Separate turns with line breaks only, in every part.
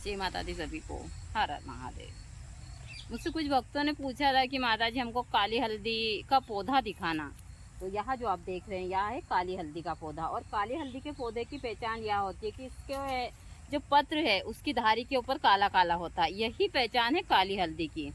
जय माता दी सभी को। हर हर महादेव। मुझसे कुछ भक्तों ने पूछा था कि माता जी हमको काली हल्दी का पौधा दिखाना। तो यहाँ जो आप देख रहे हैं यह है काली हल्दी का पौधा। और काली हल्दी के पौधे की पहचान यह होती है कि इसके जो पत्र है उसकी धारी के ऊपर काला काला होता है। यही पहचान है काली हल्दी की।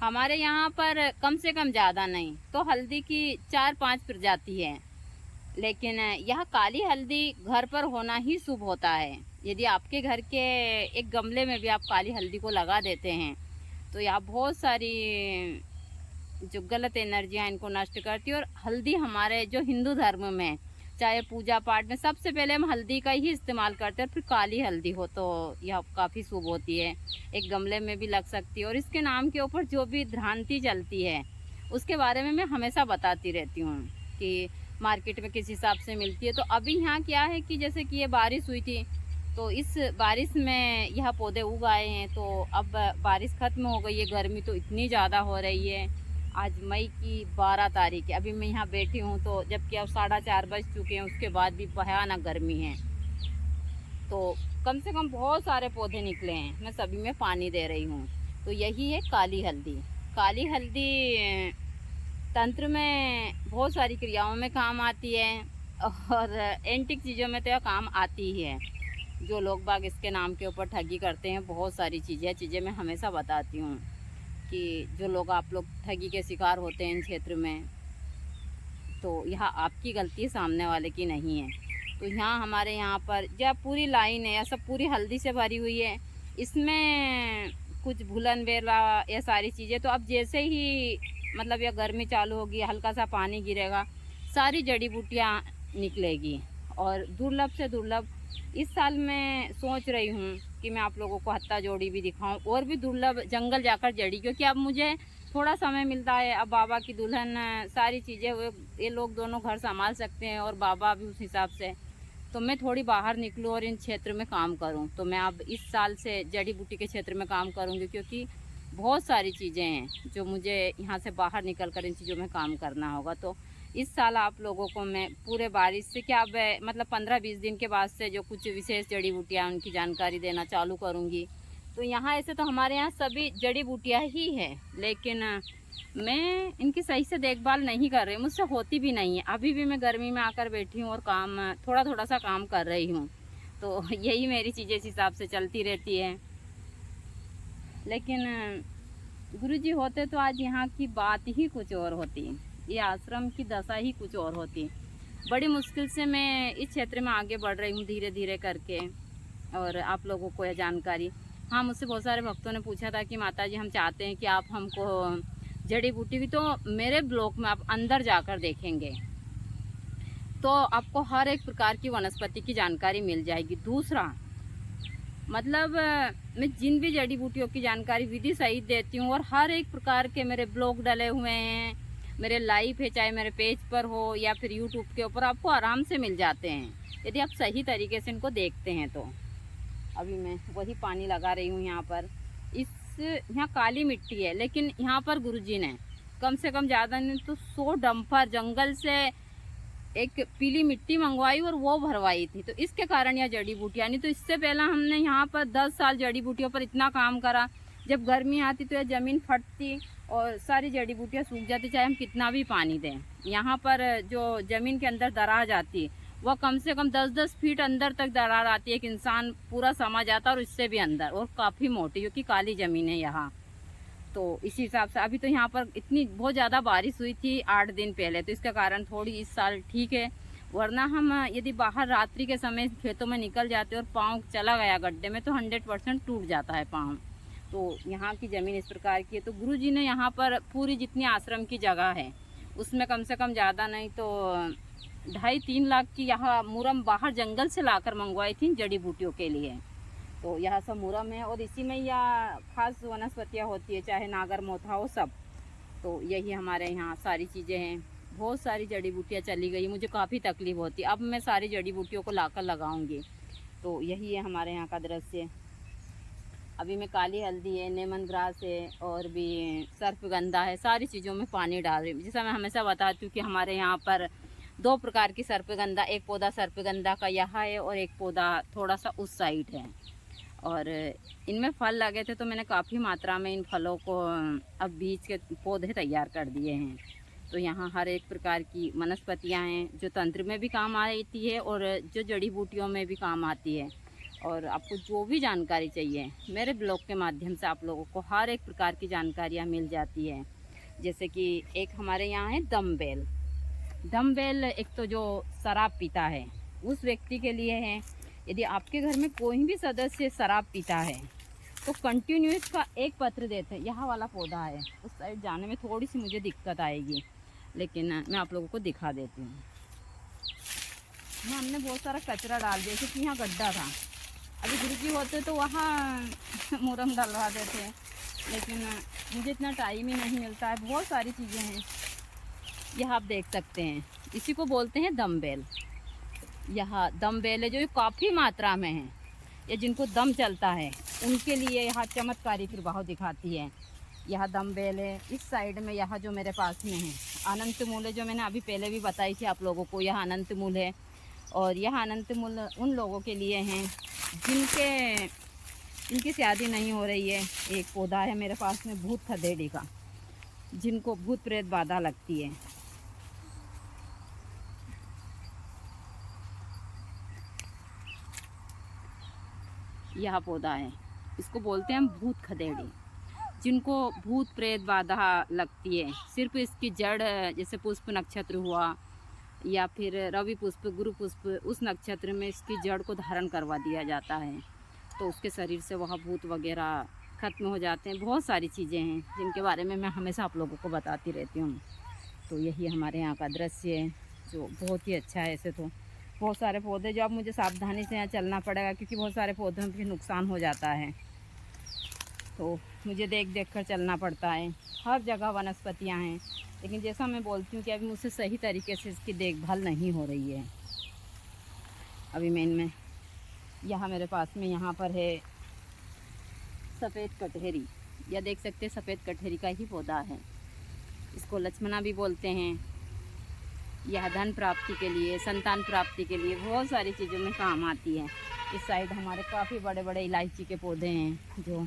हमारे यहाँ पर कम से कम ज़्यादा नहीं तो हल्दी की 4-5 प्रजाति है, लेकिन यह काली हल्दी घर पर होना ही शुभ होता है। यदि आपके घर के एक गमले में भी आप काली हल्दी को लगा देते हैं तो यह बहुत सारी जो गलत एनर्जियां इनको नष्ट करती है। और हल्दी हमारे जो हिंदू धर्म में चाहे पूजा पाठ में सबसे पहले हम हल्दी का ही इस्तेमाल करते हैं। फिर काली हल्दी हो तो यह काफ़ी शुभ होती है। एक गमले में भी लग सकती है। और इसके नाम के ऊपर जो भी भ्रांति चलती है उसके बारे में मैं हमेशा बताती रहती हूँ कि मार्केट में किस हिसाब से मिलती है। तो अभी यहाँ क्या है कि जैसे कि ये बारिश हुई थी तो इस बारिश में यह पौधे उग आए हैं। तो अब बारिश ख़त्म हो गई है, गर्मी तो इतनी ज़्यादा हो रही है। आज मई की 12 तारीख है। अभी मैं यहाँ बैठी हूँ तो जबकि अब 4:30 बज चुके हैं, उसके बाद भी भयानक गर्मी है। तो कम से कम बहुत सारे पौधे निकले हैं, मैं सभी में पानी दे रही हूँ। तो यही है काली हल्दी। काली हल्दी तंत्र में बहुत सारी क्रियाओं में काम आती है और एंटिक चीज़ों में तो यह काम आती ही है। जो लोग बाग इसके नाम के ऊपर ठगी करते हैं, बहुत सारी चीज़ें मैं हमेशा बताती हूँ कि जो लोग आप लोग ठगी के शिकार होते हैं इन क्षेत्र में, तो यह आपकी गलती है, सामने वाले की नहीं है। तो यहाँ हमारे यहाँ पर जब पूरी लाइन है, यह सब पूरी हल्दी से भरी हुई है। इसमें कुछ भुलन वेला या सारी चीज़ें, तो अब जैसे ही मतलब यह गर्मी चालू होगी, हल्का सा पानी गिरेगा, सारी जड़ी बूटियाँ निकलेगी। और दुर्लभ से दुर्लभ इस साल मैं सोच रही हूँ कि मैं आप लोगों को हत्ता जोड़ी भी दिखाऊं और भी दुर्लभ जंगल जाकर जड़ी, क्योंकि अब मुझे थोड़ा समय मिलता है। अब बाबा की दुल्हन सारी चीज़ें ये लोग दोनों घर संभाल सकते हैं और बाबा भी उस हिसाब से। तो मैं थोड़ी बाहर निकलूँ और इन क्षेत्र में काम करूँ। तो मैं अब इस साल से जड़ी बूटी के क्षेत्र में काम करूँगी, क्योंकि बहुत सारी चीज़ें हैं जो मुझे यहाँ से बाहर निकल कर इन चीज़ों में काम करना होगा। तो इस साल आप लोगों को मैं पूरे बारिश से क्या अब मतलब 15-20 दिन के बाद से जो कुछ विशेष जड़ी बूटियाँ उनकी जानकारी देना चालू करूँगी। तो यहाँ ऐसे तो हमारे यहाँ सभी जड़ी बूटियाँ ही है, लेकिन मैं इनकी सही से देखभाल नहीं कर रही, मुझसे होती भी नहीं है। अभी भी मैं गर्मी में आकर बैठी हूँ और काम थोड़ा थोड़ा सा काम कर रही हूँ। तो यही मेरी चीज़ें इस हिसाब से चलती रहती है। लेकिन गुरुजी होते तो आज यहाँ की बात ही कुछ और होती, ये आश्रम की दशा ही कुछ और होती। बड़ी मुश्किल से मैं इस क्षेत्र में आगे बढ़ रही हूँ धीरे धीरे करके, और आप लोगों को यह जानकारी। हाँ, मुझसे बहुत सारे भक्तों ने पूछा था कि माताजी हम चाहते हैं कि आप हमको जड़ी बूटी भी, तो मेरे ब्लॉग में आप अंदर जाकर देखेंगे तो आपको हर एक प्रकार की वनस्पति की जानकारी मिल जाएगी। दूसरा मतलब मैं जिन भी जड़ी बूटियों की जानकारी विधि सहित देती हूँ, और हर एक प्रकार के मेरे ब्लॉग डले हुए हैं, मेरे लाइव है, चाहे मेरे पेज पर हो या फिर यूट्यूब के ऊपर, आपको आराम से मिल जाते हैं यदि आप सही तरीके से इनको देखते हैं तो। अभी मैं वही पानी लगा रही हूँ यहाँ पर। यहाँ काली मिट्टी है, लेकिन यहाँ पर गुरुजी ने कम से कम ज़्यादा नहीं तो 100 डंपर जंगल से एक पीली मिट्टी मंगवाई और वो भरवाई थी। तो इसके कारण यह जड़ी बूटियाँ नहीं तो इससे पहले हमने यहाँ पर 10 साल जड़ी बूटियों पर इतना काम करा। जब गर्मी आती तो यह ज़मीन फटती और सारी जड़ी बूटियाँ सूख जाती, चाहे हम कितना भी पानी दें। यहाँ पर जो ज़मीन के अंदर दरार जाती वह कम से कम 10-10 फीट अंदर तक दरार आती है, एक इंसान पूरा समा जाता है और इससे भी अंदर, और काफ़ी मोटी, क्योंकि काली ज़मीन है यहाँ। तो इसी हिसाब से अभी तो यहाँ पर इतनी बहुत ज़्यादा बारिश हुई थी 8 दिन पहले, तो इसके कारण थोड़ी इस साल ठीक है। वरना हम यदि बाहर रात्रि के समय खेतों में निकल जाते और पाँव चला गया गड्ढे में तो 100% टूट जाता है पाँव। तो यहाँ की ज़मीन इस प्रकार की है। तो गुरुजी ने यहाँ पर पूरी जितनी आश्रम की जगह है उसमें कम से कम ज़्यादा नहीं तो 2.5-3 लाख की यहाँ मुरम बाहर जंगल से लाकर मंगवाई थी जड़ी बूटियों के लिए। तो यह सब मुरम है और इसी में यह खास वनस्पतियाँ होती है, चाहे नागर मोथा हो सब। तो यही हमारे यहाँ सारी चीज़ें हैं। बहुत सारी जड़ी बूटियाँ चली गई, मुझे काफ़ी तकलीफ़ होती। अब मैं सारी जड़ी बूटियों को लाकर लगाऊंगी। तो यही है हमारे यहाँ का दृश्य। अभी मैं काली हल्दी है, लेमन ग्रास है और भी सर्पगंधा है, सारी चीज़ों में पानी डाल रही हूँ। जैसा मैं हमेशा बताती हूँ कि हमारे यहाँ पर 2 प्रकार की सर्पगंधा, एक पौधा सर्पगंधा का यहाँ है और एक पौधा थोड़ा सा उस साइड है। और इनमें फल लगे थे तो मैंने काफ़ी मात्रा में इन फलों को अब बीज के पौधे तैयार कर दिए हैं। तो यहाँ हर एक प्रकार की वनस्पतियाँ हैं जो तंत्र में भी काम आती है और जो जड़ी बूटियों में भी काम आती है। और आपको जो भी जानकारी चाहिए मेरे ब्लॉग के माध्यम से आप लोगों को हर एक प्रकार की जानकारियाँ मिल जाती है। जैसे कि एक हमारे यहाँ है दमबेल। दमबेल एक तो जो शराब पीता है उस व्यक्ति के लिए है। यदि आपके घर में कोई भी सदस्य शराब पीता है तो कंटिन्यू इसका एक पत्र देते हैं। यह वाला पौधा है, उस साइड जाने में थोड़ी सी मुझे दिक्कत आएगी, लेकिन मैं आप लोगों को दिखा देती हूँ। हमने बहुत सारा कचरा डाल दिया क्योंकि यहाँ गड्ढा था। अभी गुरुजी होते तो वहाँ मुरम डलवा देते, लेकिन मुझे इतना टाइम ही नहीं मिलता है। बहुत सारी चीज़ें हैं, यह आप देख सकते हैं। इसी को बोलते हैं दमबेल। यह दमबेल है जो काफ़ी मात्रा में है। या जिनको दम चलता है उनके लिए यह चमत्कारी प्रभाव दिखाती है। यह दमबेल है। इस साइड में यह जो मेरे पास में है अनंत मूल है, जो मैंने अभी पहले भी बताई थी आप लोगों को। यह अनंत मूल है और यह अनंत मूल उन लोगों के लिए हैं जिनकी शादी नहीं हो रही है। एक पौधा है मेरे पास में भूत खदेड़ी का, जिनको भूत प्रेत बाधा लगती है। यह पौधा है, इसको बोलते हैं हम भूत खदेड़ी। जिनको भूत प्रेत बाधा लगती है, सिर्फ इसकी जड़ जैसे पुष्प नक्षत्र हुआ या फिर रवि पुष्प, गुरु पुष्प, उस नक्षत्र में इसकी जड़ को धारण करवा दिया जाता है तो उसके शरीर से वह भूत वगैरह खत्म हो जाते हैं। बहुत सारी चीज़ें हैं जिनके बारे में मैं हमेशा आप लोगों को बताती रहती हूँ। तो यही हमारे यहाँ का दृश्य है जो बहुत ही अच्छा है। ऐसे तो बहुत सारे पौधे जो अब मुझे सावधानी से यहाँ चलना पड़ेगा क्योंकि बहुत सारे पौधों में भी नुकसान हो जाता है, तो मुझे देख देख कर चलना पड़ता है। हर जगह वनस्पतियाँ हैं, लेकिन जैसा मैं बोलती हूँ कि अभी मुझसे सही तरीके से इसकी देखभाल नहीं हो रही है। अभी मैं इनमें यहाँ मेरे पास में यहाँ पर है सफ़ेद कटहरी। यह देख सकते हैं सफ़ेद कटहरी का ही पौधा है। इसको लक्ष्मणा भी बोलते हैं। यह धन प्राप्ति के लिए, संतान प्राप्ति के लिए बहुत सारी चीज़ों में काम आती है। इस साइड हमारे काफ़ी बड़े बड़े इलायची के पौधे हैं जो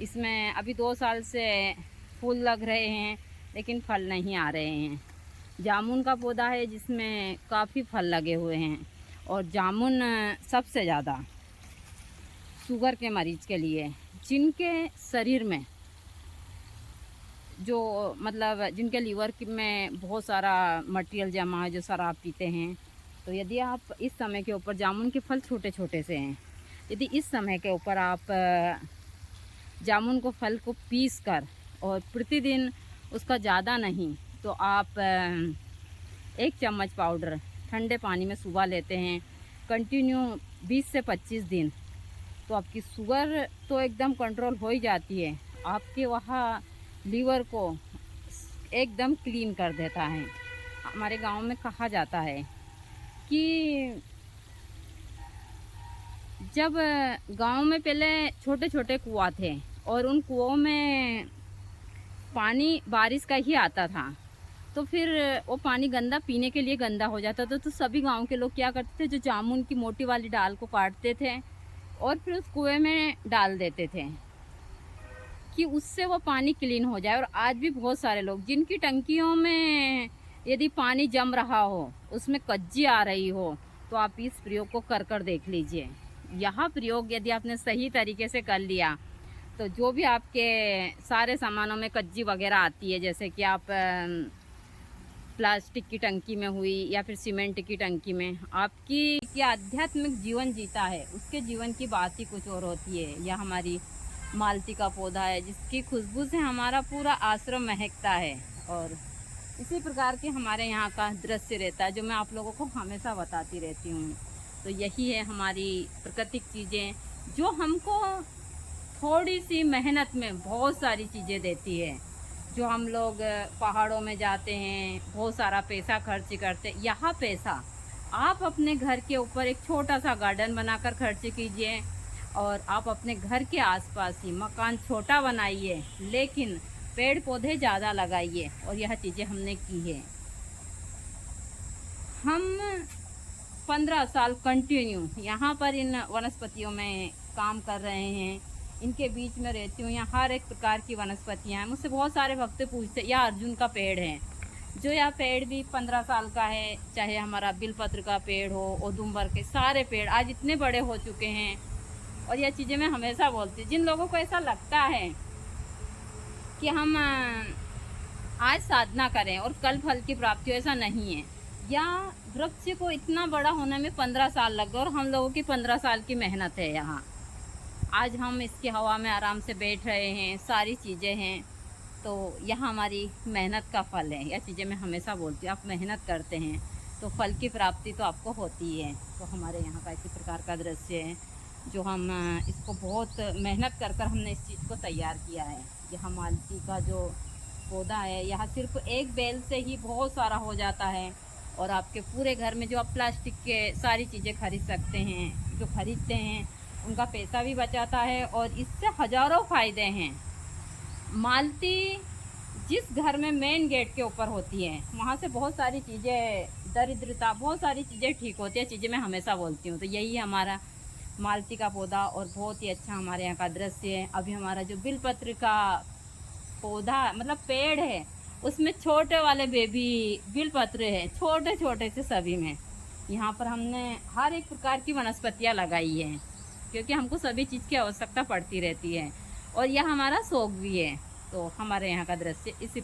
इसमें अभी 2 साल से फूल लग रहे हैं लेकिन फल नहीं आ रहे हैं। जामुन का पौधा है जिसमें काफ़ी फल लगे हुए हैं। और जामुन सबसे ज़्यादा शुगर के मरीज़ के लिए, जिनके शरीर में जो मतलब जिनके लीवर में बहुत सारा मटेरियल जमा है, जो शराब पीते हैं, तो यदि आप इस समय के ऊपर, जामुन के फल छोटे छोटे से हैं, यदि इस समय के ऊपर आप जामुन को फल को पीस कर और प्रतिदिन उसका ज़्यादा नहीं तो आप 1 चम्मच पाउडर ठंडे पानी में सुबह लेते हैं कंटिन्यू 20 से 25 दिन, तो आपकी शुगर तो एकदम कंट्रोल हो ही जाती है। आपके वहाँ लीवर को एकदम क्लीन कर देता है। हमारे गांव में कहा जाता है कि जब गांव में पहले छोटे छोटे कुआं थे और उन कुओं में पानी बारिश का ही आता था, तो फिर वो पानी गंदा, पीने के लिए गंदा हो जाता था। तो सभी गांव के लोग क्या करते थे, जो जामुन की मोटी वाली डाल को काटते थे और फिर उस कुएं में डाल देते थे कि उससे वो पानी क्लीन हो जाए। और आज भी बहुत सारे लोग जिनकी टंकियों में यदि पानी जम रहा हो, उसमें कज्जी आ रही हो, तो आप इस प्रयोग को कर देख लीजिए। यह प्रयोग यदि आपने सही तरीके से कर लिया तो जो भी आपके सारे सामानों में कज्जी वगैरह आती है, जैसे कि आप प्लास्टिक की टंकी में हुई या फिर सीमेंट की टंकी में, आपकी क्या आध्यात्मिक जीवन जीता है, उसके जीवन की बात ही कुछ और होती है। यह हमारी मालती का पौधा है जिसकी खुशबू से हमारा पूरा आश्रम महकता है। और इसी प्रकार के हमारे यहाँ का दृश्य रहता है जो मैं आप लोगों को हमेशा बताती रहती हूँ। तो यही है हमारी प्राकृतिक चीज़ें जो हमको थोड़ी सी मेहनत में बहुत सारी चीज़ें देती है। जो हम लोग पहाड़ों में जाते हैं, बहुत सारा पैसा खर्च करते हैं, यह पैसा आप अपने घर के ऊपर एक छोटा सा गार्डन बनाकर खर्च कीजिए और आप अपने घर के आसपास ही मकान छोटा बनाइए, लेकिन पेड़ पौधे ज़्यादा लगाइए। और यह चीज़ें हमने की है। हम 15 साल कंटिन्यू यहाँ पर इन वनस्पतियों में काम कर रहे हैं, इनके बीच में रहती हूँ। यहाँ हर एक प्रकार की वनस्पतियाँ हैं। मुझसे बहुत सारे भक्त पूछते, यह अर्जुन का पेड़ है, जो यह पेड़ भी 15 साल का है, चाहे हमारा बिलपत्र का पेड़ हो, औदुंबर के सारे पेड़ आज इतने बड़े हो चुके हैं। और यह चीज़ें मैं हमेशा बोलती हूँ। जिन लोगों को ऐसा लगता है कि हम आज साधना करें और कल फल की प्राप्ति हो, ऐसा नहीं है। या वृक्ष को इतना बड़ा होने में 15 साल लग गए और हम लोगों की 15 साल की मेहनत है। यहाँ आज हम इसकी हवा में आराम से बैठ रहे हैं, सारी चीज़ें हैं, तो यह हमारी मेहनत का फल है। यह चीज़ें मैं हमेशा बोलती हूँ, आप मेहनत करते हैं तो फल की प्राप्ति तो आपको होती है। तो हमारे यहाँ का इसी प्रकार का दृश्य है, जो हम इसको बहुत मेहनत कर कर हमने इस चीज़ को तैयार किया है। यह मालती का जो पौधा है, यहाँ सिर्फ एक बेल से ही बहुत सारा हो जाता है। और आपके पूरे घर में जो आप प्लास्टिक के सारी चीज़ें खरीद सकते हैं, जो खरीदते हैं उनका पैसा भी बचाता है और इससे हज़ारों फ़ायदे हैं। मालती जिस घर में मेन गेट के ऊपर होती है, वहाँ से बहुत सारी चीज़ें, दरिद्रता, बहुत सारी चीज़ें ठीक होती है। चीज़ें मैं हमेशा बोलती हूँ। तो यही हमारा मालती का पौधा और बहुत ही अच्छा हमारे यहाँ का दृश्य है। अभी हमारा जो बिलपत्र का पौधा मतलब पेड़ है, उसमें छोटे वाले बेबी बिलपत्र है, छोटे छोटे से सभी में। यहाँ पर हमने हर एक प्रकार की वनस्पतियाँ लगाई हैं, क्योंकि हमको सभी चीज़ की आवश्यकता पड़ती रहती है और यह हमारा शौक भी है। तो हमारे यहाँ का दृश्य इसी